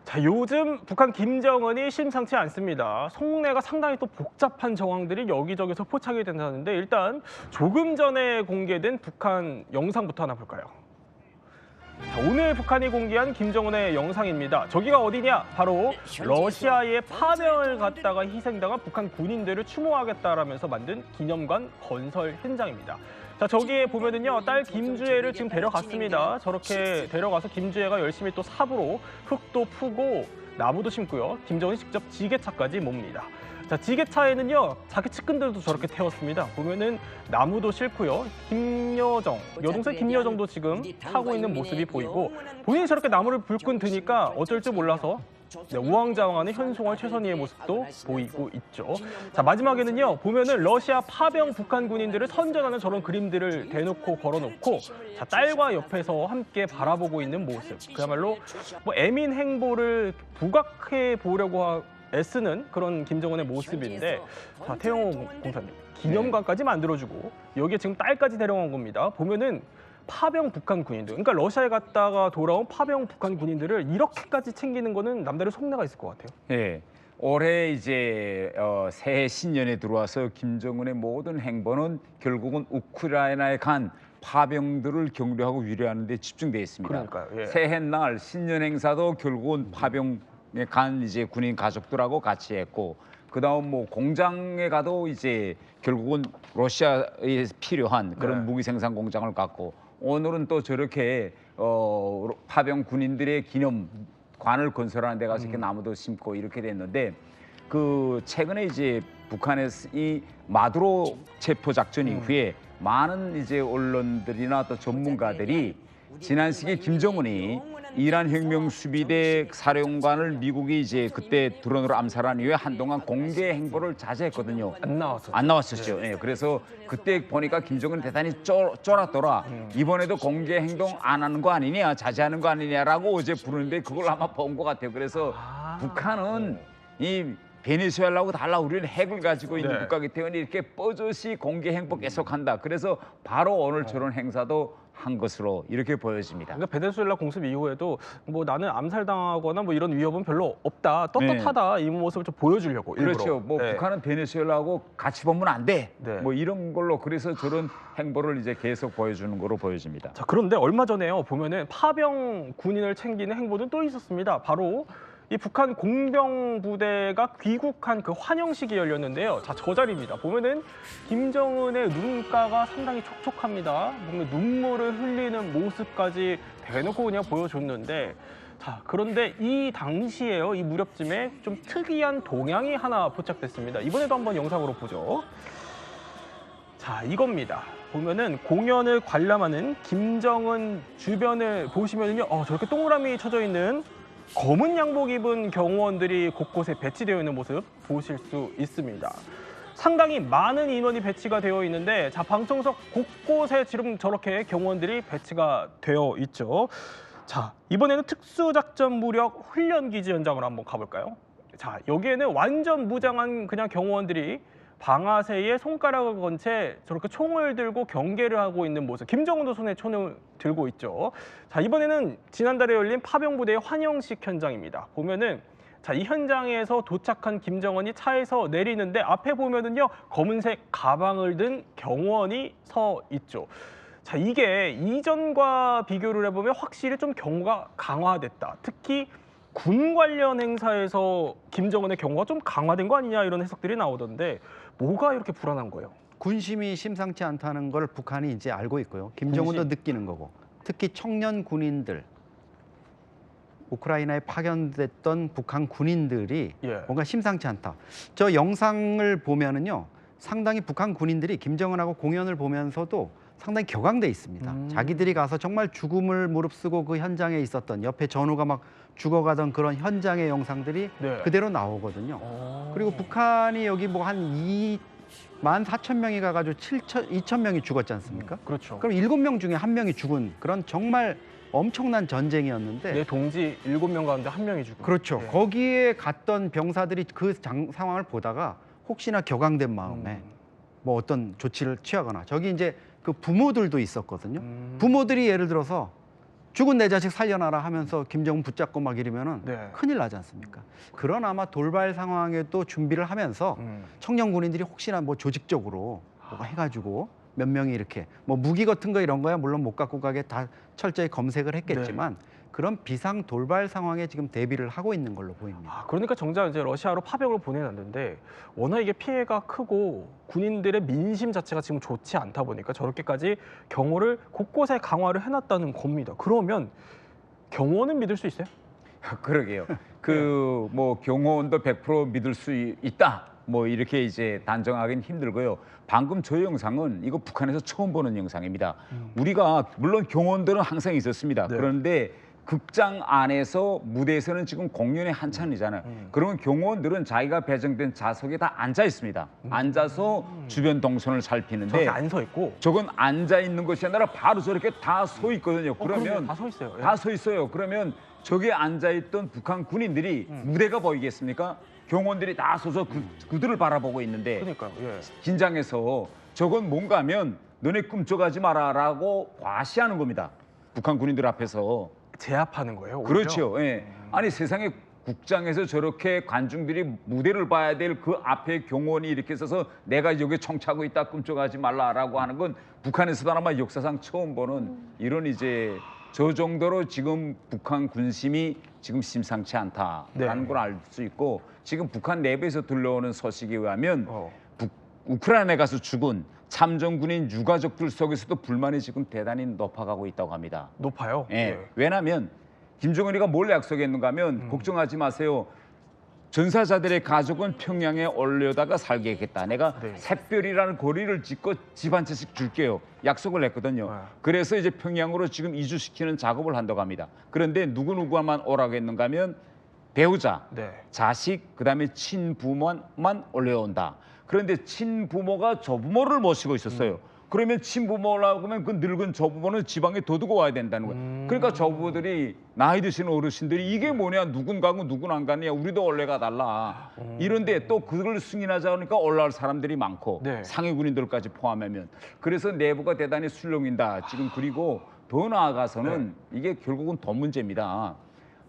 자, 요즘 북한 김정은이 심상치 않습니다. 속내가 상당히 또 복잡한 정황들이 여기저기서 포착이 된다는데 일단 조금 전에 공개된 북한 영상부터 하나 볼까요? 자, 오늘 북한이 공개한 김정은의 영상입니다. 저기가 어디냐? 바로 러시아의 파병을 갔다가 희생당한 북한 군인들을 추모하겠다라면서 만든 기념관 건설 현장입니다. 자, 저기에 보면은요, 딸 김주애를 지금 데려갔습니다. 저렇게 데려가서 김주애가 열심히 또 삽으로 흙도 푸고 나무도 심고요. 김정은이 직접 지게차까지 몹니다. 자, 지게차에는요, 자기 측근들도 저렇게 태웠습니다. 보면은 나무도 싣고요. 김여정, 여동생 김여정도 지금 타고 있는 모습이 보이고 본인이 저렇게 나무를 불끈 드니까 어쩔 줄 몰라서 우왕좌왕하는 현송월 최선희의 모습도 보이고 있죠. 자, 마지막에는요, 보면은 러시아 파병 북한 군인들을 선전하는 저런 그림들을 대놓고 걸어놓고 자, 딸과 옆에서 함께 바라보고 있는 모습. 그야말로 뭐 애민 행보를 부각해 보려고 애쓰는 그런 김정은의 모습인데, 자, 태영호 공사님, 기념관까지 만들어주고 여기에 지금 딸까지 데려간 겁니다. 보면은 파병 북한 군인들, 그러니까 러시아에 갔다가 돌아온 파병 북한 군인들을 이렇게까지 챙기는 거는 남다른 속내가 있을 것 같아요. 예. 올해 이제 새해 신년에 들어와서 김정은의 모든 행보는 결국은 우크라이나에 간 파병들을 격려하고 위로하는 데 집중되어 있습니다. 그러니까요. 예. 새해날 신년 행사도 결국은 파병에 간 이제 군인 가족들하고 같이 했고, 그다음 뭐 공장에 가도 이제 결국은 러시아에 필요한 그런 무기 생산 공장을 갖고, 오늘은 또 저렇게 파병 군인들의 기념관을 건설하는 데 가서 이렇게 나무도 심고 이렇게 됐는데, 그 최근에 이제 북한에서 이 마두로 체포 작전 이후에 많은 이제 언론들이나 또 전문가들이 지난 시기에 김정은이 이란 혁명 수비대 사령관을 미국이 이제 그때 드론으로 암살한 이후에 한동안 공개 행보를 자제했거든요. 안 나왔었죠. 예. 그래서 그때 보니까 김정은 대단히 쫄았더라. 이번에도 공개 행동 안 하는 거 아니냐, 자제하는 거 아니냐라고 어제 부르는데 그걸 아마 본 것 같아요. 그래서 북한은 이 베네수엘라하고 달라, 우리는 핵을 가지고 있는 국가이기 때문에 이렇게 뻐젓이 공개 행보 계속한다. 그래서 바로 오늘 저런 행사도 한 것으로 이렇게 보여집니다. 그러니까 베네수엘라 공습 이후에도 뭐 나는 암살당하거나 뭐 이런 위협은 별로 없다, 떳떳하다, 이 모습을 좀 보여주려고 일부러. 그렇죠. 뭐 북한은 베네수엘라하고 같이 보면 안 돼. 뭐 이런 걸로, 그래서 저런 행보를 이제 계속 보여주는 거로 보여집니다. 자, 그런데 얼마 전에요, 보면은 파병 군인을 챙기는 행보는 또 있었습니다. 바로 이 북한 공병 부대가 귀국한 그 환영식이 열렸는데요. 자, 저 자리입니다. 보면은 김정은의 눈가가 상당히 촉촉합니다. 뭔가 눈물을 흘리는 모습까지 대놓고 그냥 보여줬는데, 자, 그런데 이 당시에요, 이 무렵쯤에 좀 특이한 동향이 하나 포착됐습니다. 이번에도 한번 영상으로 보죠. 자, 이겁니다. 보면은 공연을 관람하는 김정은 주변을 보시면요, 저렇게 동그라미 쳐져 있는 검은 양복 입은 경호원들이 곳곳에 배치되어 있는 모습 보실 수 있습니다. 상당히 많은 인원이 배치가 되어 있는데, 자, 방청석 곳곳에 지금 저렇게 경호원들이 배치가 되어 있죠. 자, 이번에는 특수작전 무력 훈련기지 현장으로 한번 가볼까요? 자, 여기에는 완전 무장한 그냥 경호원들이 방아쇠에 손가락을 건 채 저렇게 총을 들고 경계를 하고 있는 모습. 김정은도 손에 총을 들고 있죠. 자, 이번에는 지난달에 열린 파병부대의 환영식 현장입니다. 보면은, 자, 이 현장에서 도착한 김정은이 차에서 내리는데 앞에 보면은요, 검은색 가방을 든 경호원이 서 있죠. 자, 이게 이전과 비교를 해보면 확실히 좀 경호가 강화됐다. 특히 군 관련 행사에서 김정은의 경호가 좀 강화된 거 아니냐, 이런 해석들이 나오던데 뭐가 이렇게 불안한 거예요? 군심이 심상치 않다는 걸 북한이 이제 알고 있고요. 김정은도 느끼는 거고. 특히 청년 군인들, 우크라이나에 파견됐던 북한 군인들이 뭔가 심상치 않다. 저 영상을 보면은요, 상당히 북한 군인들이 김정은하고 공연을 보면서도 상당히 격앙돼 있습니다. 자기들이 가서 정말 죽음을 무릅쓰고 그 현장에 있었던, 옆에 전우가 막 죽어가던 그런 현장의 영상들이 그대로 나오거든요. 그리고 북한이 여기 뭐 한 24,000명이 가가지고 2,000명이 죽었지 않습니까? 그렇죠. 그럼 7명 중에 1명이 죽은 그런 정말 엄청난 전쟁이었는데, 내 동지 7명 가운데 1명이 죽은. 그렇죠. 거기에 갔던 병사들이 그 상황을 보다가 혹시나 격앙된 마음에 뭐 어떤 조치를 취하거나, 저기 이제 그 부모들도 있었거든요. 부모들이 예를 들어서 죽은 내 자식 살려놔라 하면서 김정은 붙잡고 막 이러면은 네. 큰일 나지 않습니까? 그런 아마 돌발 상황에 또 준비를 하면서 청년 군인들이 혹시나 뭐 조직적으로 뭐가 해가지고 몇 명이 이렇게 뭐 무기 같은 거 이런 거야 물론 못 갖고 가게 다 철저히 검색을 했겠지만 그런 비상 돌발 상황에 지금 대비를 하고 있는 걸로 보입니다. 아, 그러니까 정작 이제 러시아로 파병을 보내놨는데 워낙 이게 피해가 크고 군인들의 민심 자체가 지금 좋지 않다 보니까 저렇게까지 경호를 곳곳에 강화를 해놨다는 겁니다. 그러면 경호는 믿을 수 있어요? 그러게요. 그 뭐 경호원도 100% 믿을 수 있다. 뭐 이렇게 이제 단정하기는 힘들고요. 방금 저 영상은 이거 북한에서 처음 보는 영상입니다. 우리가 물론 경호원들은 항상 있었습니다. 네. 그런데 극장 안에서 무대에서는 지금 공연이 한창이잖아요. 그러면 경호원들은 자기가 배정된 좌석에 다 앉아 있습니다. 앉아서 주변 동선을 살피는데 저렇게 안 서 있고. 저건 앉아 있는 것이 아니라 바로 저렇게 다 서 있거든요. 그러면 다 서 있어요. 예. 다 서 있어요. 그러면 저기에 앉아 있던 북한 군인들이 무대가 보이겠습니까? 경호원들이 다 서서 그들을 바라보고 있는데 그러니까요. 예. 긴장해서 저건 뭔가 하면 너네 꿈쩍하지 마라라고 과시하는 겁니다. 북한 군인들 앞에서. 제압하는 거예요. 오히려? 그렇죠. 예. 아니 세상에 국장에서 저렇게 관중들이 무대를 봐야 될 그 앞에 경호원이 이렇게 서서 내가 여기 청차고 있다 꿈쩍하지 말라라고 하는 건 북한에서도 아마 역사상 처음 보는 이런 이제 저 정도로 지금 북한 군심이 지금 심상치 않다라는 걸 알 수 있고 지금 북한 내부에서 들려오는 소식에 의하면 우크라이나에 가서 죽은 참전군인 유가족들 속에서도 불만이 지금 대단히 높아가고 있다고 합니다. 높아요? 예. 예. 왜냐하면 김정은이가 뭘 약속했는가 하면 걱정하지 마세요. 전사자들의 가족은 평양에 올려다가 살게겠다. 내가 샛별이라는 거리를 짓고 집 한 채씩 줄게요. 약속을 했거든요. 그래서 이제 평양으로 지금 이주시키는 작업을 한다고 합니다. 그런데 누구누구만 오라고 했는가 하면 배우자, 자식, 그다음에 친부모만 올려온다. 그런데 친부모가 조부모를 모시고 있었어요. 그러면 친부모 오라고 하면 그 늙은 조부모는 지방에 더 두고 와야 된다는 거예요. 그러니까 조부모들이 나이 드신 어르신들이 이게 뭐냐 누군 가고 누군 안 가느냐 우리도 올라가 달라. 이런데 또 그걸 승인하자 하니까 올라올 사람들이 많고 상해 군인들까지 포함하면 그래서 내부가 대단히 술렁인다. 지금 그리고 더 나아가서는 이게 결국은 돈 문제입니다.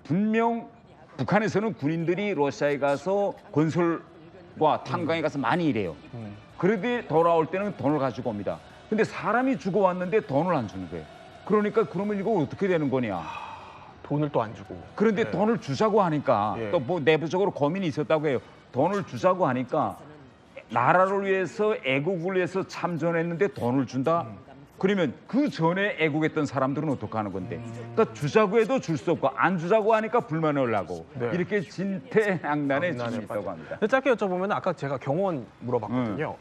분명 북한에서는 군인들이 러시아에 가서 건설과 탄광에 가서 많이 일해요. 그런데 돌아올 때는 돈을 가지고 옵니다. 근데 사람이 죽어왔는데 돈을 안 주는 거예요. 그러니까 그러면 이거 어떻게 되는 거냐. 돈을 또 안 주고. 그런데 돈을 주자고 하니까 또 뭐 내부적으로 고민이 있었다고 해요. 돈을 주자고 하니까 나라를 위해서 애국을 위해서 참전했는데 돈을 준다? 그러면 그 전에 애국했던 사람들은 어떻게 하는 건데? 그러니까 주자고 해도 줄 수 없고 안 주자고 하니까 불만을 하려고 이렇게 진퇴양난에 지금 있다고 합니다. 짧게 여쭤보면 아까 제가 경호원 물어봤거든요.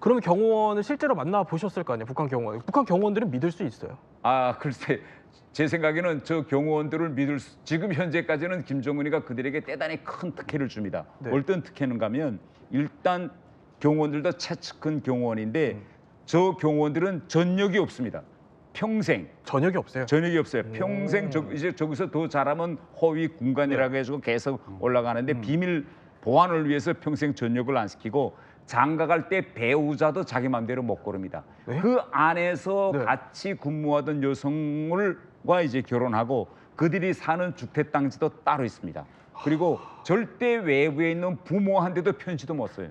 그러면 경호원을 실제로 만나 보셨을 거 아니에요? 북한 경호원. 북한 경호원들은 믿을 수 있어요? 아 글쎄 제 생각에는 저 경호원들을 믿을 수, 지금 현재까지는 김정은이가 그들에게 대단히 큰 특혜를 줍니다. 어떤 특혜는가 하면 일단 경호원들도 최측근 경호원인데 저 경호원들은 전역이 없습니다. 평생 전역이 없어요. 전역이 없어요. 평생 이제 저기서 더 잘하면 허위 군관이라고 해가지고 계속 올라가는데 비밀 보안을 위해서 평생 전역을 안 시키고 장가갈 때 배우자도 자기 마음대로 못 고릅니다. 그 안에서 같이 근무하던 여성과 이제 결혼하고 그들이 사는 주택단지도 따로 있습니다. 그리고 절대 외부에 있는 부모한테도 편지도 못 써요.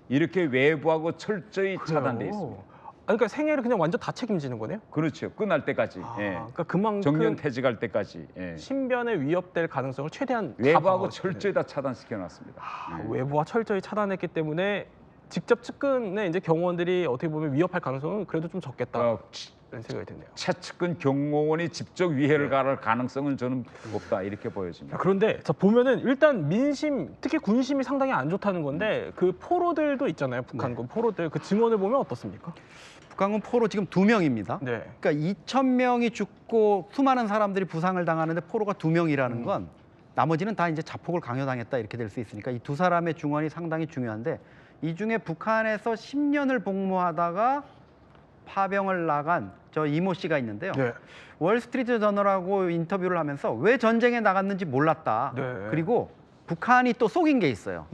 이렇게 외부하고 철저히 차단돼 있습니다. 그러니까 생애를 그냥 완전 다 책임지는 거네요? 그렇죠. 끝날 때까지. 그러니까 그만큼 정년 퇴직할 때까지. 신변에 위협될 가능성을 최대한 외부하고 철저히 다 차단시켜놨습니다. 외부와 철저히 차단했기 때문에 직접 측근의 이제 경호원들이 어떻게 보면 위협할 가능성은 그래도 좀 적겠다. 이런 생각이 드네요. 최측근 경호원이 직접 위해를 가할 가능성은 저는 없다 이렇게 보여집니다. 그런데 자, 보면은 일단 민심, 특히 군심이 상당히 안 좋다는 건데 그 포로들도 있잖아요. 북한군 포로들 그 증언을 보면 어떻습니까? 북한군 포로 지금 2명입니다. 그러니까 2,000명이 죽고 수많은 사람들이 부상을 당하는데 포로가 2명이라는 건 나머지는 다 이제 자폭을 강요당했다 이렇게 될 수 있으니까 이 두 사람의 증언이 상당히 중요한데 이 중에 북한에서 10년을 복무하다가 파병을 나간 저 이모 씨가 있는데요. 월스트리트 저널하고 인터뷰를 하면서 왜 전쟁에 나갔는지 몰랐다. 그리고 북한이 또 속인 게 있어요.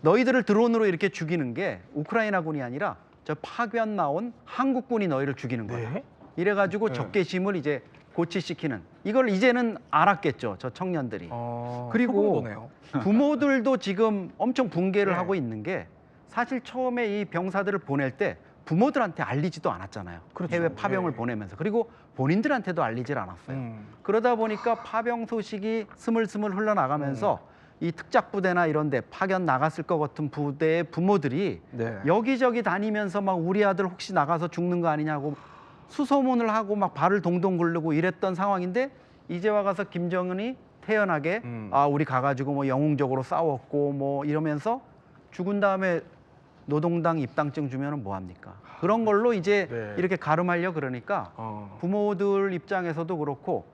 너희들을 드론으로 이렇게 죽이는 게 우크라이나군이 아니라 저 파견 나온 한국군이 너희를 죽이는 거야. 이래가지고 적개심을 이제 고취시키는 이걸 이제는 알았겠죠, 저 청년들이. 처음 그리고 보네요. 부모들도 지금 엄청 붕괴를 네. 하고 있는 게 사실 처음에 이 병사들을 보낼 때 부모들한테 알리지도 않았잖아요. 그렇죠. 해외 파병을 네. 보내면서. 그리고 본인들한테도 알리질 않았어요. 그러다 보니까 파병 소식이 스물스물 흘러나가면서 이 특작부대나 이런 데 파견 나갔을 것 같은 부대의 부모들이 네. 여기저기 다니면서 막 우리 아들 혹시 나가서 죽는 거 아니냐고 수소문을 하고 막 발을 동동 구르고 이랬던 상황인데 이제 와가서 김정은이 태연하게 아 우리 가가지고 뭐 영웅적으로 싸웠고 뭐 이러면서 죽은 다음에 노동당 입당증 주면은 뭐 합니까? 그런 걸로 이제 네. 이렇게 가름하려 그러니까 부모들 입장에서도 그렇고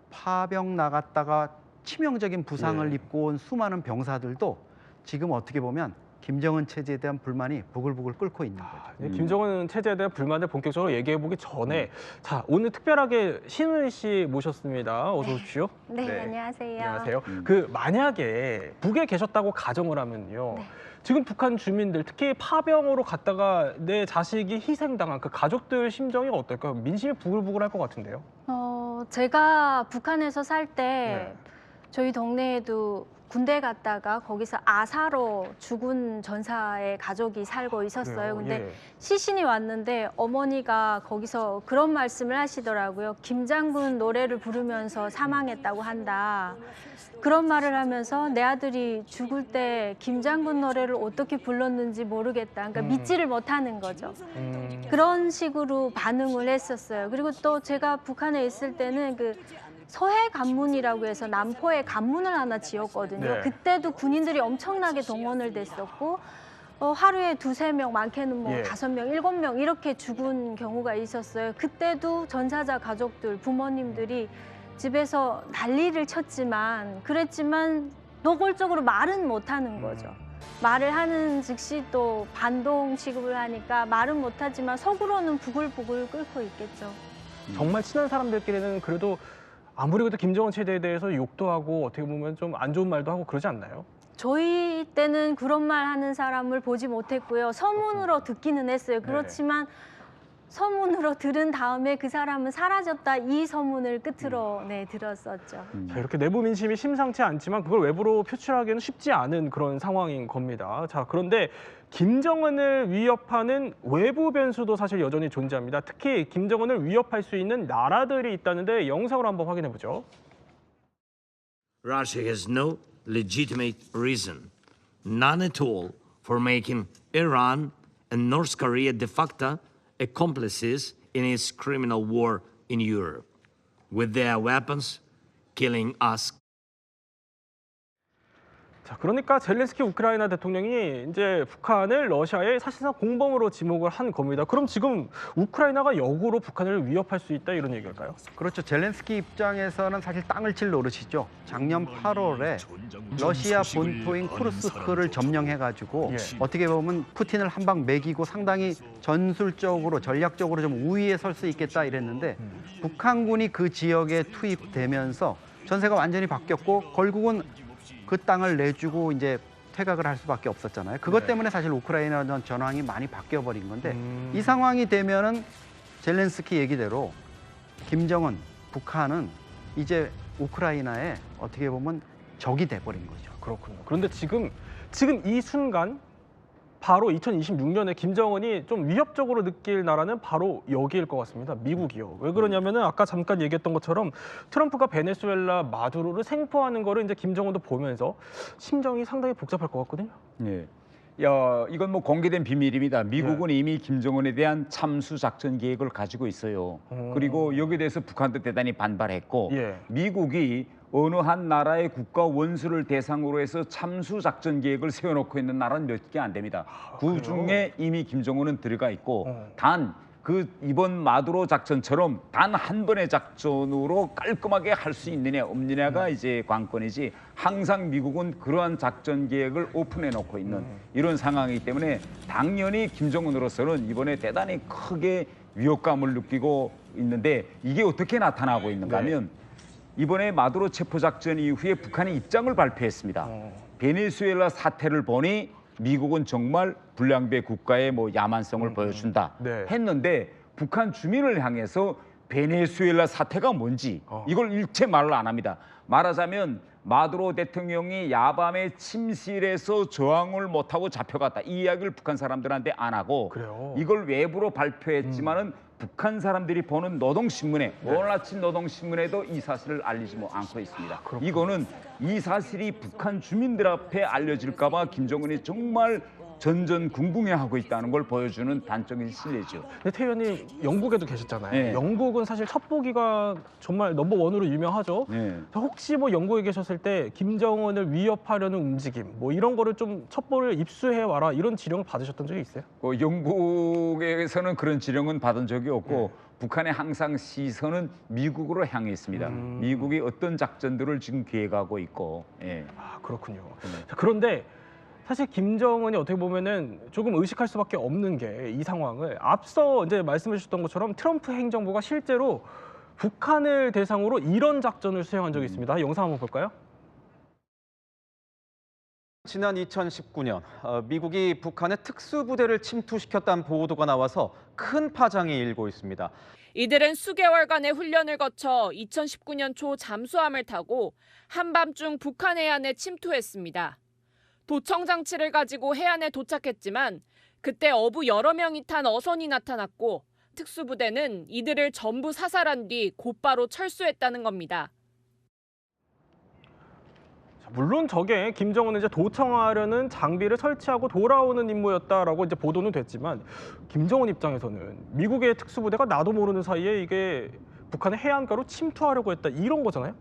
파병 나갔다가 치명적인 부상을 예. 입고 온 수많은 병사들도 지금 어떻게 보면 김정은 체제에 대한 불만이 부글부글 끓고 있는 거죠. 김정은 체제에 대한 불만을 본격적으로 얘기해보기 전에 자 오늘 특별하게 신우희 씨 모셨습니다. 어서 오십시오. 네, 안녕하세요. 안녕하세요. 그 만약에 북에 계셨다고 가정을 하면요. 네. 지금 북한 주민들 특히 파병으로 갔다가 내 자식이 희생당한 그 가족들 심정이 어떨까요? 민심이 부글부글할 것 같은데요. 제가 북한에서 살 때 네. 저희 동네에도 군대 갔다가 거기서 아사로 죽은 전사의 가족이 살고 있었어요. 근데 예. 시신이 왔는데 어머니가 거기서 그런 말씀을 하시더라고요. 김장군 노래를 부르면서 사망했다고 한다. 그런 말을 하면서 내 아들이 죽을 때 김장군 노래를 어떻게 불렀는지 모르겠다. 그러니까 믿지를 못하는 거죠. 그런 식으로 반응을 했었어요. 그리고 또 제가 북한에 있을 때는 그 서해 관문이라고 해서 남포에 관문을 하나 지었거든요. 네. 그때도 군인들이 엄청나게 동원을 됐었고 하루에 2~3명, 많게는 뭐 예. 5명, 7명 이렇게 죽은 경우가 있었어요. 그때도 전사자 가족들, 부모님들이 집에서 난리를 쳤지만 그랬지만 노골적으로 말은 못하는 거죠. 말을 하는 즉시 또 반동 취급을 하니까 말은 못하지만 속으로는 부글부글 끓고 있겠죠. 정말 친한 사람들끼리는 그래도 아무리 그래도 김정은 체제에 대해서 욕도 하고 어떻게 보면 좀 안 좋은 말도 하고 그러지 않나요? 저희 때는 그런 말 하는 사람을 보지 못했고요. 서문으로 듣기는 했어요. 그렇지만 서문으로 들은 다음에 그 사람은 사라졌다 이 소문을 끝으로 들었었죠. 자, 이렇게 내부 민심이 심상치 않지만 그걸 외부로 표출하기는 쉽지 않은 그런 상황인 겁니다. 자, 그런데 김정은을 위협하는 외부 변수도 사실 여전히 존재합니다. 특히 김정은을 위협할 수 있는 나라들이 있다는데 영상으로 한번 확인해 보죠. Russia has no legitimate reason, none at all, for making Iran and North Korea de facto accomplices in its criminal war in Europe, with their weapons killing us. 자, 그러니까 젤렌스키 우크라이나 대통령이 이제 북한을 러시아의 사실상 공범으로 지목을 한 겁니다. 그럼 지금 우크라이나가 역으로 북한을 위협할 수 있다 이런 얘기일까요? 그렇죠. 젤렌스키 입장에서는 사실 땅을 칠 노릇이죠. 작년 8월에 러시아 본토인 쿠르스크를 점령해가지고 예. 어떻게 보면 푸틴을 한 방 매기고 상당히 전술적으로 전략적으로 좀 우위에 설 수 있겠다 이랬는데 북한군이 그 지역에 투입되면서 전세가 완전히 바뀌었고 결국은 그 땅을 내주고 이제 퇴각을 할 수밖에 없었잖아요. 그것 때문에 사실 우크라이나 전황이 많이 바뀌어 버린 건데 이 상황이 되면은 젤렌스키 얘기대로 김정은, 북한은 이제 우크라이나에 어떻게 보면 적이 돼 버린 거죠. 그렇군요. 그런데 지금 이 순간 바로 2026년에 김정은이 좀 위협적으로 느낄 나라는 바로 여기일 것 같습니다. 미국이요. 왜 그러냐면은 아까 잠깐 얘기했던 것처럼 트럼프가 베네수엘라 마두로를 생포하는 거를 이제 김정은도 보면서 심정이 상당히 복잡할 것 같거든요. 예. 이건 뭐 공개된 비밀입니다. 미국은 이미 김정은에 대한 참수 작전 계획을 가지고 있어요. 그리고 여기에 대해서 북한도 대단히 반발했고 예. 미국이 어느 한 나라의 국가 원수를 대상으로 해서 참수 작전 계획을 세워놓고 있는 나라는 몇 개 안 됩니다. 그 중에 이미 김정은은 들어가 있고 단 그 이번 마두로 작전처럼 단 한 번의 작전으로 깔끔하게 할 수 있느냐 없느냐가 이제 관건이지 항상 미국은 그러한 작전 계획을 오픈해 놓고 있는 이런 상황이기 때문에 당연히 김정은으로서는 이번에 대단히 크게 위협감을 느끼고 있는데 이게 어떻게 나타나고 있는가 하면 이번에 마두로 체포 작전 이후에 북한이 입장을 발표했습니다. 베네수엘라 사태를 보니 미국은 정말 불량배 국가의 뭐 야만성을 보여준다 네. 했는데 북한 주민을 향해서 베네수엘라 사태가 뭔지 이걸 일체 말을 안 합니다. 말하자면 마두로 대통령이 야밤에 침실에서 저항을 못하고 잡혀갔다. 이 이야기를 북한 사람들한테 안 하고 그래요? 이걸 외부로 발표했지만은 북한 사람들이 보는 노동신문에 오늘 아침 노동신문에도 이 사실을 알리지 않고 있습니다. 이거는 이 사실이 북한 주민들 앞에 알려질까 봐 김정은이 정말 전전긍긍해하고 있다는 걸 보여주는 단적인 실례죠. 근데 태 의원님 영국에도 계셨잖아요. 네. 영국은 사실 첩보기가 정말 넘버원으로 유명하죠. 네. 혹시 뭐 영국에 계셨을 때 김정은을 위협하려는 움직임 뭐 이런 거를 좀 첩보를 입수해 와라 이런 지령을 받으셨던 적이 있어요? 영국에서는 그런 지령은 받은 적이 없고 북한의 항상 시선은 미국으로 향해 있습니다. 미국이 어떤 작전들을 지금 계획하고 있고. 예. 아 그렇군요. 자, 그런데 사실 김정은이 어떻게 보면은 조금 의식할 수밖에 없는 게 이 상황을 앞서 이제 말씀해 주셨던 것처럼 트럼프 행정부가 실제로 북한을 대상으로 이런 작전을 수행한 적이 있습니다. 영상 한번 볼까요? 지난 2019년 미국이 북한의 특수부대를 침투시켰다는 보도가 나와서 큰 파장이 일고 있습니다. 이들은 수개월간의 훈련을 거쳐 2019년 초 잠수함을 타고 한밤중 북한 해안에 침투했습니다. 도청 장치를 가지고 해안에 도착했지만 그때 어부 여러 명이 탄 어선이 나타났고 특수부대는 이들을 전부 사살한 뒤 곧바로 철수했다는 겁니다. 물론 저게 김정은은 이제 도청하려는 장비를 설치하고 돌아오는 임무였다라고 이제 보도는 됐지만 김정은 입장에서는 미국의 특수부대가 나도 모르는 사이에 이게 북한의 해안가로 침투하려고 했다 이런 거잖아요.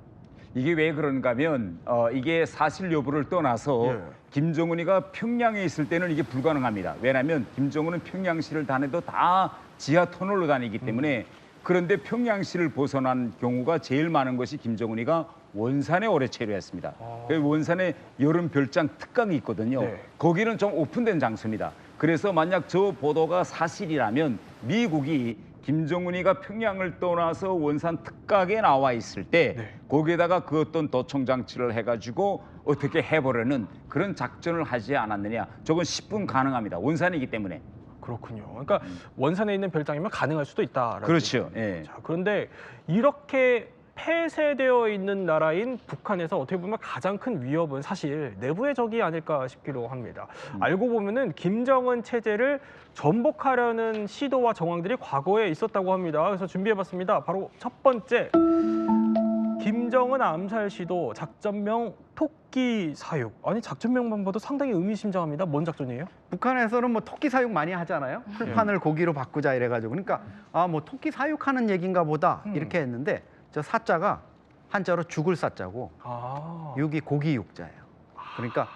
이게 왜 그런가 하면 이게 사실 여부를 떠나서 김정은이가 평양에 있을 때는 이게 불가능합니다. 왜냐하면 김정은은 평양시를 다녀도 다 지하 터널로 다니기 때문에 그런데 평양시를 벗어난 경우가 제일 많은 것이 김정은이가 원산에 오래 체류했습니다. 원산에 여름 별장 특강이 있거든요. 네. 거기는 좀 오픈된 장소입니다. 그래서 만약 저 보도가 사실이라면 미국이 김정은이가 평양을 떠나서 원산 특각에 나와 있을 때 거기에다가 그 어떤 도청 장치를 해가지고 어떻게 해보려는 그런 작전을 하지 않았느냐. 저건 10분 가능합니다. 원산이기 때문에. 그렇군요. 그러니까 원산에 있는 별장이면 가능할 수도 있다. 그렇죠. 예. 자, 그런데 이렇게 폐쇄되어 있는 나라인 북한에서 어떻게 보면 가장 큰 위협은 사실 내부의 적이 아닐까 싶기도 합니다. 알고 보면은 김정은 체제를 전복하려는 시도와 정황들이 과거에 있었다고 합니다. 그래서 준비해봤습니다. 바로 첫 번째, 김정은 암살 시도 작전명 토끼 사육. 아니 작전명만 봐도 상당히 의미심장합니다. 뭔 작전이에요? 북한에서는 뭐 토끼 사육 많이 하잖아요. 풀판을 고기로 바꾸자 이래가지고 그러니까 아 뭐 토끼 사육하는 얘기인가 보다 이렇게 했는데 저 사자가 한자로 죽을 사자고 육이 고기 육자예요. 그러니까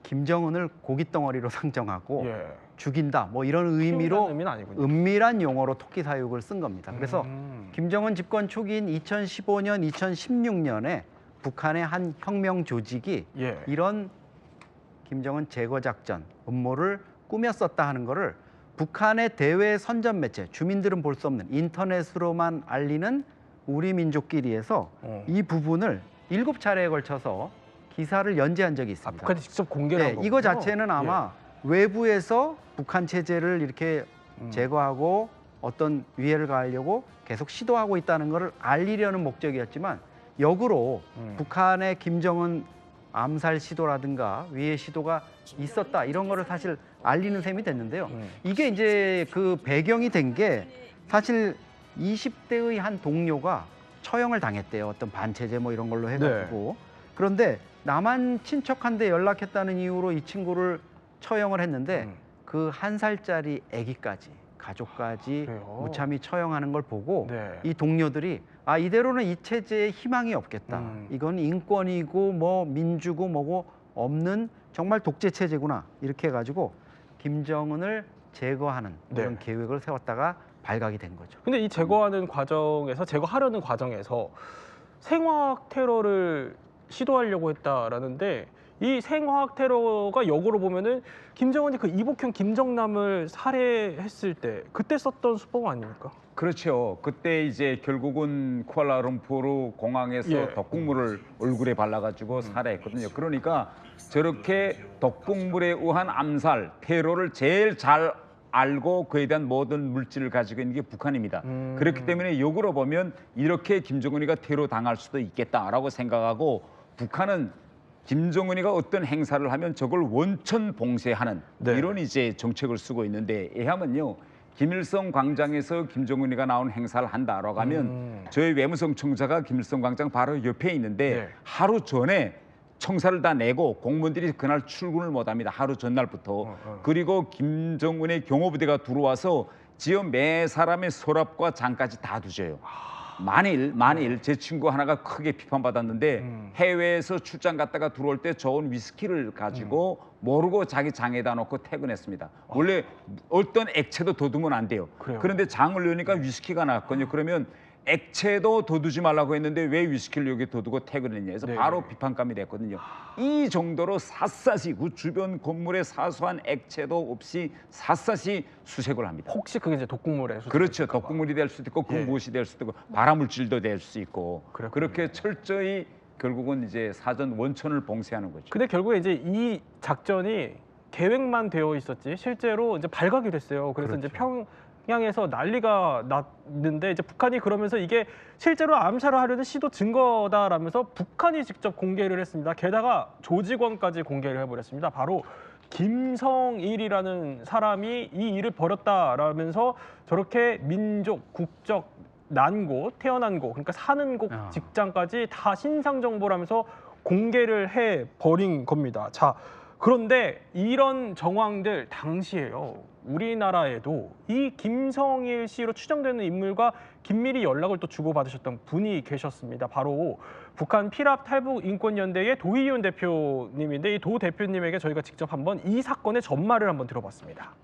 김정은을 고기 덩어리로 상정하고 죽인다 뭐 이런 의미로 은밀한 용어로 토끼 사육을 쓴 겁니다. 그래서 김정은 집권 초기인 2015년, 2016년에 북한의 한 혁명 조직이 이런 김정은 제거 작전 음모를 꾸몄었다 하는 거를 북한의 대외 선전 매체, 주민들은 볼 수 없는 인터넷으로만 알리는 우리 민족끼리에서 이 부분을 7차례에 걸쳐서 기사를 연재한 적이 있습니다. 북한이 직접 공개를 한 거군요. 이거 자체는 아마 외부에서 북한 체제를 이렇게 제거하고 어떤 위해를 가하려고 계속 시도하고 있다는 것을 알리려는 목적이었지만 역으로 북한의 김정은 암살 시도라든가 위해 시도가 있었다 이런 거를 사실 알리는 셈이 됐는데요. 이게 이제 그 배경이 된 게 사실 20대의 한 동료가 처형을 당했대요. 어떤 반체제 뭐 이런 걸로 해가지고. 그런데 남한 친척한테 연락했다는 이유로 이 친구를 처형을 했는데 그 1살짜리 아기까지 가족까지 무참히 처형하는 걸 보고 이 동료들이 아 이대로는 이 체제에 희망이 없겠다. 이건 인권이고 뭐 민주고 뭐고 없는 정말 독재 체제구나. 이렇게 해가지고 김정은을 제거하는 그런 계획을 세웠다가 발각이 된 거죠. 근데 이 제거하는 과정에서 제거하려는 과정에서 생화학 테러를 시도하려고 했다라는데 이 생화학 테러가 역으로 보면은 김정은이 그 이복형 김정남을 살해했을 때 그때 썼던 수법 아닙니까? 그렇죠. 그때 이제 결국은 쿠알라룸푸르 공항에서 덕국물을 얼굴에 발라가지고 살해했거든요. 그러니까 저렇게 덕국물에 의한 암살, 테러를 제일 잘 알고 그에 대한 모든 물질을 가지고 있는 게 북한입니다. 그렇기 때문에 역으로 보면 이렇게 김정은이가 테러 당할 수도 있겠다라고 생각하고 북한은 김정은이가 어떤 행사를 하면 저걸 원천 봉쇄하는 이런 이제 정책을 쓰고 있는데 예하면요. 김일성 광장에서 김정은이가 나온 행사를 한다라고 하면 저희 외무성 청사가 김일성 광장 바로 옆에 있는데 하루 전에 청사를 다 내고 공무원들이 그날 출근을 못합니다. 하루 전날부터. 그리고 김정은의 경호부대가 들어와서 지어 매 사람의 서랍과 장까지 다 뒤져요. 만일 제 친구 하나가 크게 비판받았는데 해외에서 출장 갔다가 들어올 때 좋은 위스키를 가지고 모르고 자기 장에다 놓고 퇴근했습니다. 원래 어떤 액체도 더 두면 안 돼요. 그런데 장을 넣으니까 위스키가 나왔거든요. 그러면 액체도 더 두지 말라고 했는데 왜 위스키를 여기 더 두고 퇴근했냐 해서 바로 비판감이 됐거든요. 이 정도로 샅샅이 그 주변 건물에 사소한 액체도 없이 샅샅이 수색을 합니다. 혹시 그게 이제 독극물에 그렇죠. 독극물이 될 수도 있고 그 무엇이 될 수도 있고 발암물질도 될 수 있고 그렇게 철저히 결국은 이제 사전 원천을 봉쇄하는 거죠. 근데 결국에 이제 이 작전이 계획만 되어 있었지 실제로 이제 발각이 됐어요. 그래서 이제 평양에서 난리가 났는데 이제 북한이 그러면서 이게 실제로 암살을 하려는 시도 증거다라면서 북한이 직접 공개를 했습니다. 게다가 조직원까지 공개를 해버렸습니다. 바로 김성일이라는 사람이 이 일을 벌였다라면서 저렇게 민족, 국적, 난 곳, 태어난 곳, 그러니까 사는 곳, 직장까지 다 신상 정보라면서 공개를 해버린 겁니다. 자, 그런데 이런 정황들 당시에요. 우리나라에도 이 김성일 씨로 추정되는 인물과 긴밀히 연락을 또 주고받으셨던 분이 계셨습니다. 바로 북한 피랍 탈북 인권연대의 도희윤 대표님인데 이 도 대표님에게 저희가 직접 한번 이 사건의 전말을 한번 들어봤습니다.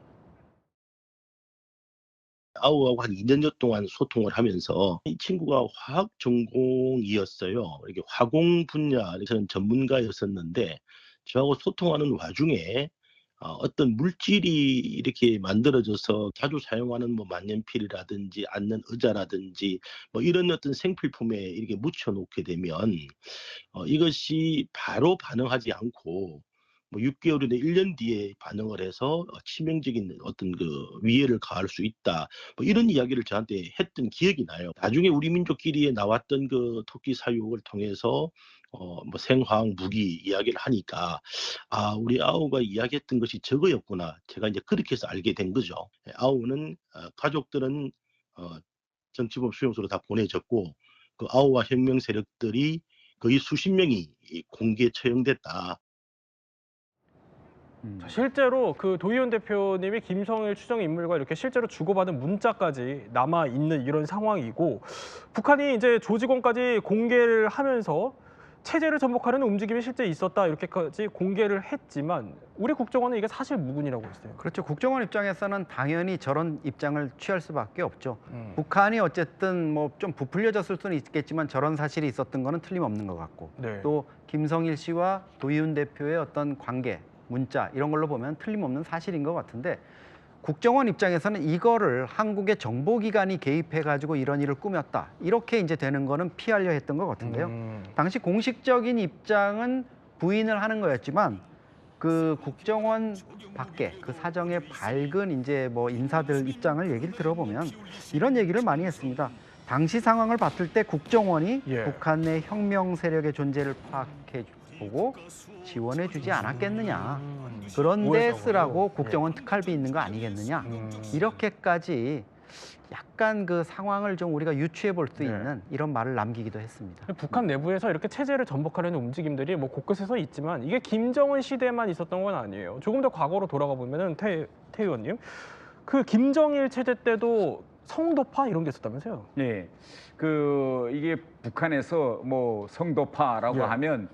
아우하고 한 2년여 동안 소통을 하면서 이 친구가 화학 전공이었어요. 이렇게 화공 분야에서는 전문가였었는데 저하고 소통하는 와중에 어떤 물질이 이렇게 만들어져서 자주 사용하는 뭐 만년필이라든지 앉는 의자라든지 뭐 이런 어떤 생필품에 이렇게 묻혀놓게 되면 이것이 바로 반응하지 않고 뭐 6개월이나 1년 뒤에 반응을 해서 치명적인 어떤 그 위해를 가할 수 있다. 뭐 이런 이야기를 저한테 했던 기억이 나요. 나중에 우리 민족끼리에 나왔던 그 토끼 사육을 통해서 뭐 생화학 무기 이야기를 하니까 우리 아우가 이야기했던 것이 저거였구나. 제가 이제 그렇게 해서 알게 된 거죠. 아우는 가족들은 정치범 수용소로 다 보내졌고 그 아우와 혁명 세력들이 거의 수십 명이 공개 처형됐다. 자, 실제로 그 도희윤 대표님이 김성일 추정 인물과 이렇게 실제로 주고받은 문자까지 남아 있는 이런 상황이고 북한이 이제 조직원까지 공개를 하면서 체제를 전복하려는 움직임이 실제 있었다 이렇게까지 공개를 했지만 우리 국정원은 이게 사실 무근이라고 했어요. 그렇죠. 국정원 입장에서는 당연히 저런 입장을 취할 수밖에 없죠. 북한이 어쨌든 뭐 좀 부풀려졌을 수는 있겠지만 저런 사실이 있었던 거는 틀림없는 것 같고 또 김성일 씨와 도희윤 대표의 어떤 관계, 문자 이런 걸로 보면 틀림없는 사실인 것 같은데 국정원 입장에서는 이거를 한국의 정보기관이 개입해가지고 이런 일을 꾸몄다. 이렇게 이제 되는 거는 피하려 했던 것 같은데요. 당시 공식적인 입장은 부인을 하는 거였지만 그 국정원 밖에 그 사정에 밝은 이제 뭐 인사들 입장을 얘기를 들어보면 이런 얘기를 많이 했습니다. 당시 상황을 봤을 때 국정원이 북한 내 혁명 세력의 존재를 파악해보고 지원해주지 않았겠느냐. 그런데 쓰라고 국정원 특활비 있는 거 아니겠느냐. 이렇게까지 약간 그 상황을 좀 우리가 유추해 볼 수 있는 이런 말을 남기기도 했습니다. 북한 내부에서 이렇게 체제를 전복하려는 움직임들이 뭐 곳곳에서 있지만 이게 김정은 시대만 있었던 건 아니에요. 조금 더 과거로 돌아가 보면은 태 의원님, 그 김정일 체제 때도 성도파 이런 게 있었다면서요? 네, 이게 북한에서 뭐 성도파라고 하면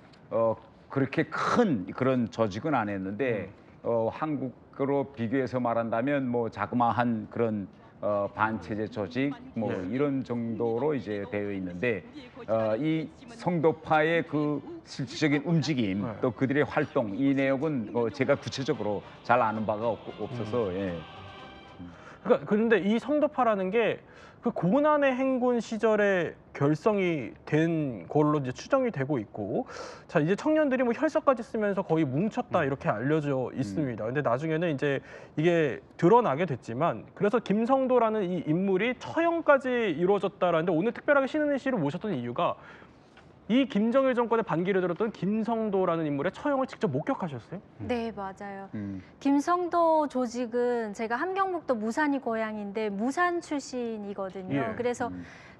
그렇게 큰 그런 조직은 안 했는데 한국으로 비교해서 말한다면 뭐 자그마한 그런 반체제 조직 뭐 이런 정도로 이제 되어 있는데 이 성도파의 그 실질적인 움직임 또 그들의 활동 이 내용은 제가 구체적으로 잘 아는 바가 없어서 그러니까 그런데 이 성도파라는 게 그 고난의 행군 시절에 결성이 된 걸로 이제 추정이 되고 있고, 자 이제 청년들이 뭐 혈서까지 쓰면서 거의 뭉쳤다 이렇게 알려져 있습니다. 근데 나중에는 이제 이게 드러나게 됐지만, 그래서 김성도라는 이 인물이 처형까지 이루어졌다라는데, 오늘 특별하게 신은희 씨를 모셨던 이유가 이 김정일 정권의 반기를 들었던 김성도라는 인물의 처형을 직접 목격하셨어요? 네, 맞아요. 김성도 조직은 제가 함경북도 무산이 고향인데 무산 출신이거든요. 예. 그래서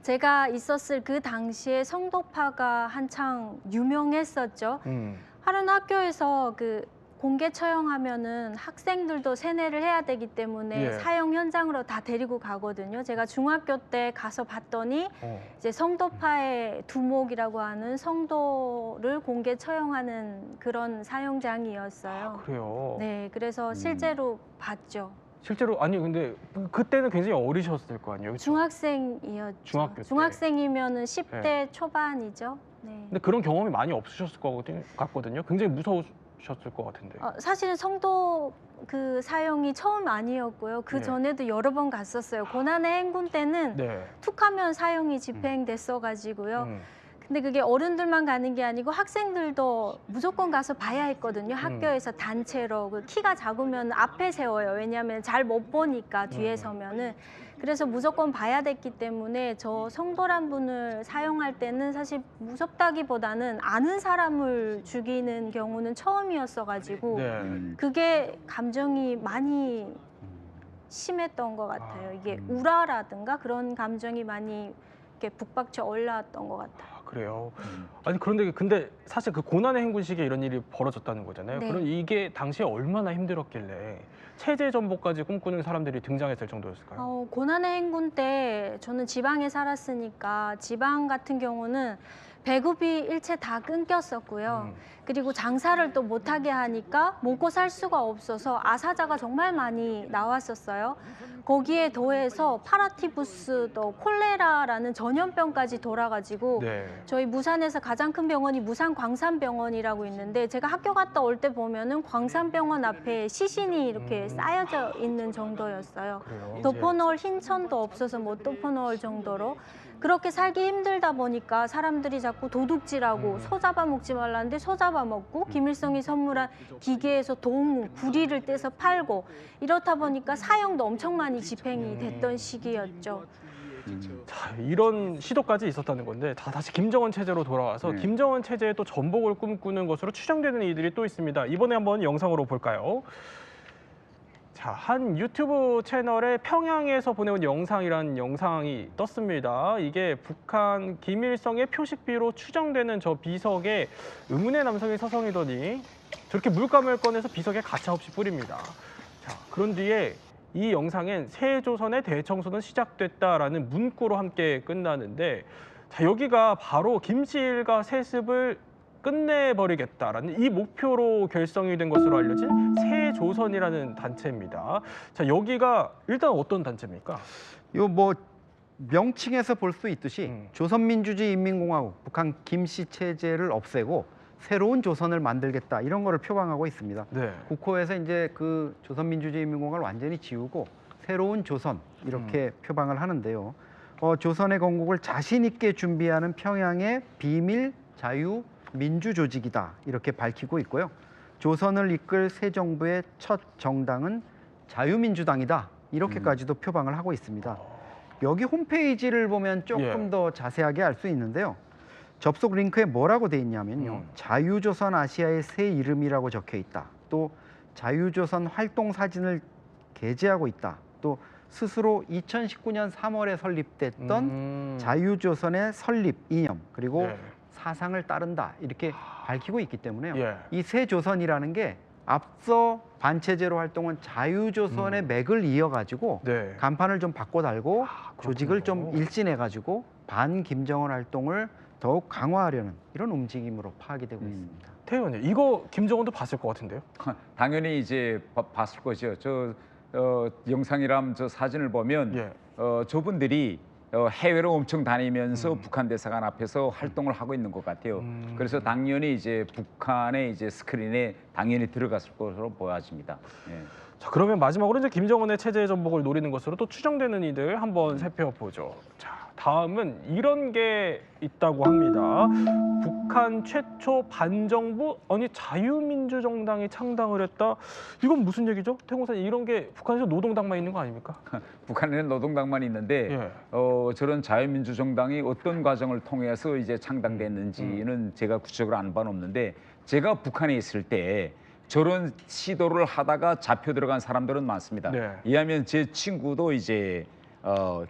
제가 있었을 그 당시에 성도파가 한창 유명했었죠. 하루는 학교에서 그 공개 처형하면은 학생들도 세뇌를 해야 되기 때문에 예. 사형 현장으로 다 데리고 가거든요. 제가 중학교 때 가서 봤더니 이제 성도파의 두목이라고 하는 성도를 공개 처형하는 그런 사형장이었어요. 그래요. 네, 그래서 실제로 봤죠. 실제로 아니 근데 그때는 굉장히 어리셨을 거 아니에요? 그쵸? 중학생이었죠. 중학교 때. 중학생이면은 10대 초반이죠. 네. 근데 그런 경험이 많이 없으셨을 것 같거든요. 굉장히 무서우셨을 것 같은데. 사실은 성도 그 사형이 처음 아니었고요. 그 네. 전에도 여러 번 갔었어요. 고난의 행군 때는 네. 툭하면 사형이 집행됐어가지고요. 근데 그게 어른들만 가는 게 아니고 학생들도 무조건 가서 봐야 했거든요. 학교에서 단체로. 그 키가 작으면 앞에 세워요. 왜냐하면 잘 못 보니까 뒤에 서면은. 그래서 무조건 봐야 됐기 때문에 저 성도란 분을 사용할 때는 사실 무섭다기보다는 아는 사람을 죽이는 경우는 처음이었어가지고 네. 그게 감정이 많이 심했던 것 같아요. 이게 우라라든가 그런 감정이 많이 이렇게 북받쳐 올라왔던 것 같아요. 아, 그래요. 아니 그런데 근데 사실 그 고난의 행군 시기에 이런 일이 벌어졌다는 거잖아요. 네. 그럼 이게 당시에 얼마나 힘들었길래 체제 전복까지 꿈꾸는 사람들이 등장했을 정도였을까요? 고난의 행군 때 저는 지방에 살았으니까 지방 같은 경우는 배급이 일체 다 끊겼었고요. 그리고 장사를 또 못하게 하니까 먹고 살 수가 없어서 아사자가 정말 많이 나왔었어요. 거기에 더해서 파라티푸스 또 콜레라라는 전염병까지 돌아가지고 네. 저희 무산에서 가장 큰 병원이 무산 광산병원이라고 있는데 제가 학교 갔다 올 때 보면은 광산병원 앞에 시신이 이렇게 쌓여져 있는 정도였어요. 그래요. 덮어놓을 흰천도 없어서 못 덮어놓을 정도로 그렇게 살기 힘들다 보니까 사람들이 자꾸 도둑질하고 소 잡아먹지 말라는데 소 잡아먹고 김일성이 선물한 기계에서 동, 구리를 떼서 팔고 이렇다 보니까 사형도 엄청 많이 집행이 됐던 시기였죠. 자, 이런 시도까지 있었다는 건데 다시 김정은 체제로 돌아와서 김정은 체제의 또 전복을 꿈꾸는 것으로 추정되는 이들이 또 있습니다. 이번에 한번 영상으로 볼까요? 자, 한 유튜브 채널에 평양에서 보내온 영상이라는 영상이 떴습니다. 이게 북한 김일성의 표식비로 추정되는 저 비석에 의문의 남성이 서성이더니 저렇게 물감을 꺼내서 비석에 가차없이 뿌립니다. 자, 그런 뒤에 이 영상엔 새 조선의 대청소는 시작됐다라는 문구로 함께 끝나는데, 자, 여기가 바로 김씨 일가 세습을 끝내버리겠다라는 이 목표로 결성이 된 것으로 알려진 새조선이라는 단체입니다. 자, 여기가 일단 어떤 단체입니까? 요 뭐 명칭에서 볼 수 있듯이 조선민주주의 인민공화국 북한 김씨 체제를 없애고 새로운 조선을 만들겠다 이런 거를 표방하고 있습니다. 네. 국호에서 이제 그 조선민주주의 인민공화국을 완전히 지우고 새로운 조선 이렇게 표방을 하는데요. 조선의 건국을 자신 있게 준비하는 평양의 비밀 자유 민주 조직이다 이렇게 밝히고 있고요. 조선을 이끌 새 정부의 첫 정당은 자유민주당이다 이렇게까지도 표방을 하고 있습니다. 여기 홈페이지를 보면 조금 더 자세하게 알 수 있는데요. 접속 링크에 뭐라고 돼 있냐면요. 자유조선 아시아의 새 이름이라고 적혀 있다. 또 자유조선 활동 사진을 게재하고 있다. 또 스스로 2019년 3월에 설립됐던 자유조선의 설립 이념 그리고 사상을 따른다 이렇게 밝히고 있기 때문에요. 이 새조선이라는 게 앞서 반체제로 활동한 자유조선의 맥을 이어가지고 간판을 좀 바꿔 달고 조직을 좀 일진해가지고 반김정은 활동을 더욱 강화하려는 이런 움직임으로 파악이 되고 있습니다. 태 의원님, 이거 김정은도 봤을 것 같은데요? 당연히 이제 봤을 거죠. 저 영상이랑 저 사진을 보면 저분들이 해외로 엄청 다니면서 북한 대사관 앞에서 활동을 하고 있는 것 같아요. 그래서 당연히 이제 북한의 이제 스크린에 당연히 들어갔을 것으로 보여집니다. 예. 자, 그러면 마지막으로 이제 김정은의 체제의 전복을 노리는 것으로 또 추정되는 이들 한번 살펴보죠. 자, 다음은 이런 게 있다고 합니다. 북한 최초 반정부 아니 자유민주정당이 창당을 했다. 이건 무슨 얘기죠? 태공사님, 이런 게 북한에서 노동당만 있는 거 아닙니까? 북한에는 노동당만 있는데 예. 저런 자유민주정당이 어떤 과정을 통해서 이제 창당됐는지는 제가 구체적으로 안 봐는 없는데 제가 북한에 있을 때 저런 시도를 하다가 잡혀 들어간 사람들은 많습니다. 네. 이하면 제 친구도 이제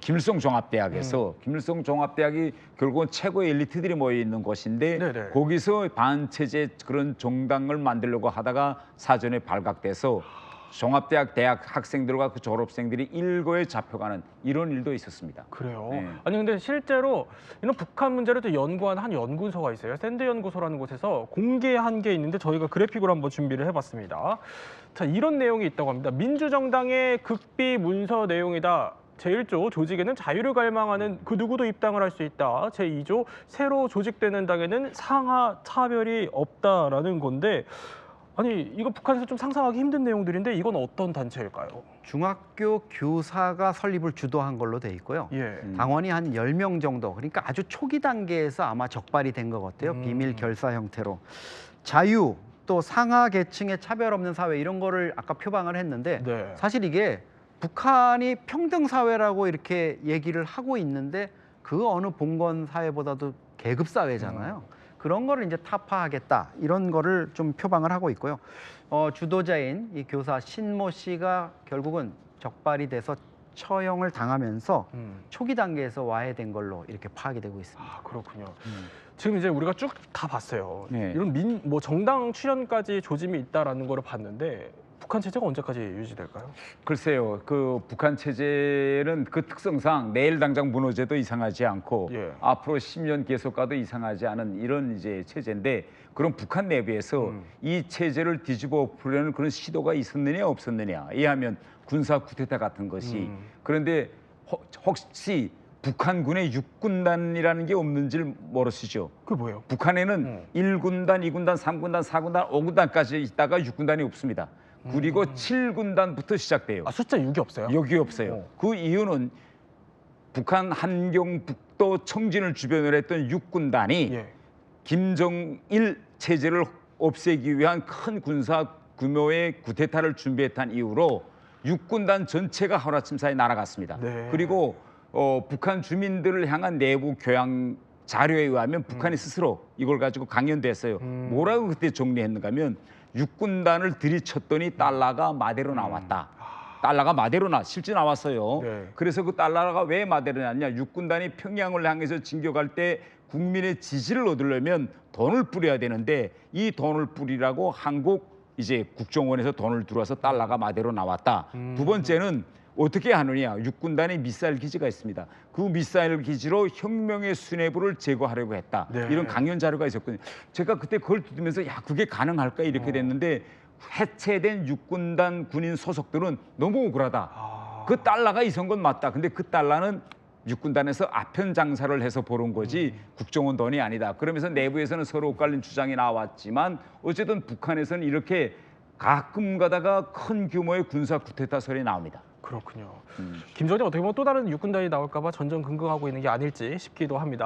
김일성 종합대학에서 김일성 종합대학이 결국은 최고의 엘리트들이 모여 있는 곳인데 네네. 거기서 반체제 그런 정당을 만들려고 하다가 사전에 발각돼서 종합대학 대학 학생들과 그 졸업생들이 일거에 잡혀가는 이런 일도 있었습니다. 그래요. 네. 아니 근데 실제로 이런 북한 문제를 또 연구한 한 연구소가 있어요. 샌드 연구소라는 곳에서 공개한 게 있는데 저희가 그래픽으로 한번 준비를 해봤습니다. 자, 이런 내용이 있다고 합니다. 민주정당의 극비 문서 내용이다. 제1조 조직에는 자유를 갈망하는 그 누구도 입당을 할 수 있다. 제2조 새로 조직되는 당에는 상하 차별이 없다라는 건데 아니 이거 북한에서 좀 상상하기 힘든 내용들인데 이건 어떤 단체일까요? 중학교 교사가 설립을 주도한 걸로 돼 있고요. 예. 당원이 한 10명 정도, 그러니까 아주 초기 단계에서 아마 적발이 된 것 같아요. 비밀 결사 형태로. 자유, 또 상하 계층의 차별 없는 사회 이런 거를 아까 표방을 했는데 네. 사실 이게 북한이 평등 사회라고 이렇게 얘기를 하고 있는데 그 어느 봉건 사회보다도 계급 사회잖아요. 그런 거를 이제 타파하겠다 이런 거를 좀 표방을 하고 있고요. 주도자인 이 교사 신모 씨가 결국은 적발이 돼서 처형을 당하면서 초기 단계에서 와해된 걸로 이렇게 파악이 되고 있습니다. 아, 그렇군요. 지금 이제 우리가 쭉 다 봤어요. 네. 이런 뭐 정당 출연까지 조짐이 있다라는 거를 봤는데 북한 체제가 언제까지 유지될까요? 글쎄요, 그 북한 체제는 그 특성상 내일 당장 무너져도 이상하지 않고 예. 앞으로 10년 계속 가도 이상하지 않은 이런 이제 체제인데 그럼 북한 내부에서 이 체제를 뒤집어 엎으려는 그런 시도가 있었느냐 없었느냐 이하면 군사 쿠데타 같은 것이 그런데 혹시 북한군의 육군단이라는 게 없는지를 모르시죠? 그게 뭐예요? 북한에는 1군단, 2군단, 3군단, 4군단, 5군단까지 있다가 6군단이 없습니다. 그리고 7군단부터 시작돼요. 아, 숫자 6이 없어요? 여기 없어요. 그 이유는 북한 한경북도 청진을 주변으로 했던 육군단이 예. 김정일 체제를 없애기 위한 큰 군사 규모의 쿠데타를 준비했다는 이유로 육군단 전체가 하루아침 사이에 날아갔습니다. 네. 그리고 북한 주민들을 향한 내부 교양 자료에 의하면 북한이 스스로 이걸 가지고 강연됐어요. 뭐라고 그때 정리했는가 하면 육군단을 들이쳤더니 달러가 마대로 나왔다. 달러가 마대로 실제 나왔어요. 네. 그래서 그 달러가 왜 마대로 났냐? 육군단이 평양을 향해서 진격할 때 국민의 지지를 얻으려면 돈을 뿌려야 되는데 이 돈을 뿌리라고 한국 이제 국정원에서 돈을 들어와서 달러가 마대로 나왔다. 두 번째는 어떻게 하느냐? 육군단의 미사일 기지가 있습니다. 그 미사일 기지로 혁명의 수뇌부를 제거하려고 했다. 네. 이런 강연 자료가 있었거든요. 제가 그때 그걸 듣으면서 야 그게 가능할까 이렇게 됐는데 해체된 육군단 군인 소속들은 너무 억울하다. 그 달러가 있은 건 맞다. 근데 그 달러는 육군단에서 아편 장사를 해서 벌은 거지 국정원 돈이 아니다. 그러면서 내부에서는 서로 엇갈린 주장이 나왔지만 어쨌든 북한에서는 이렇게 가끔 가다가 큰 규모의 군사 쿠데타 설이 나옵니다. 그렇군요. 김정은이 어떻게 보면 또 다른 육군단이 나올까 봐 전전 긍긍하고 있는 게 아닐지 싶기도 합니다.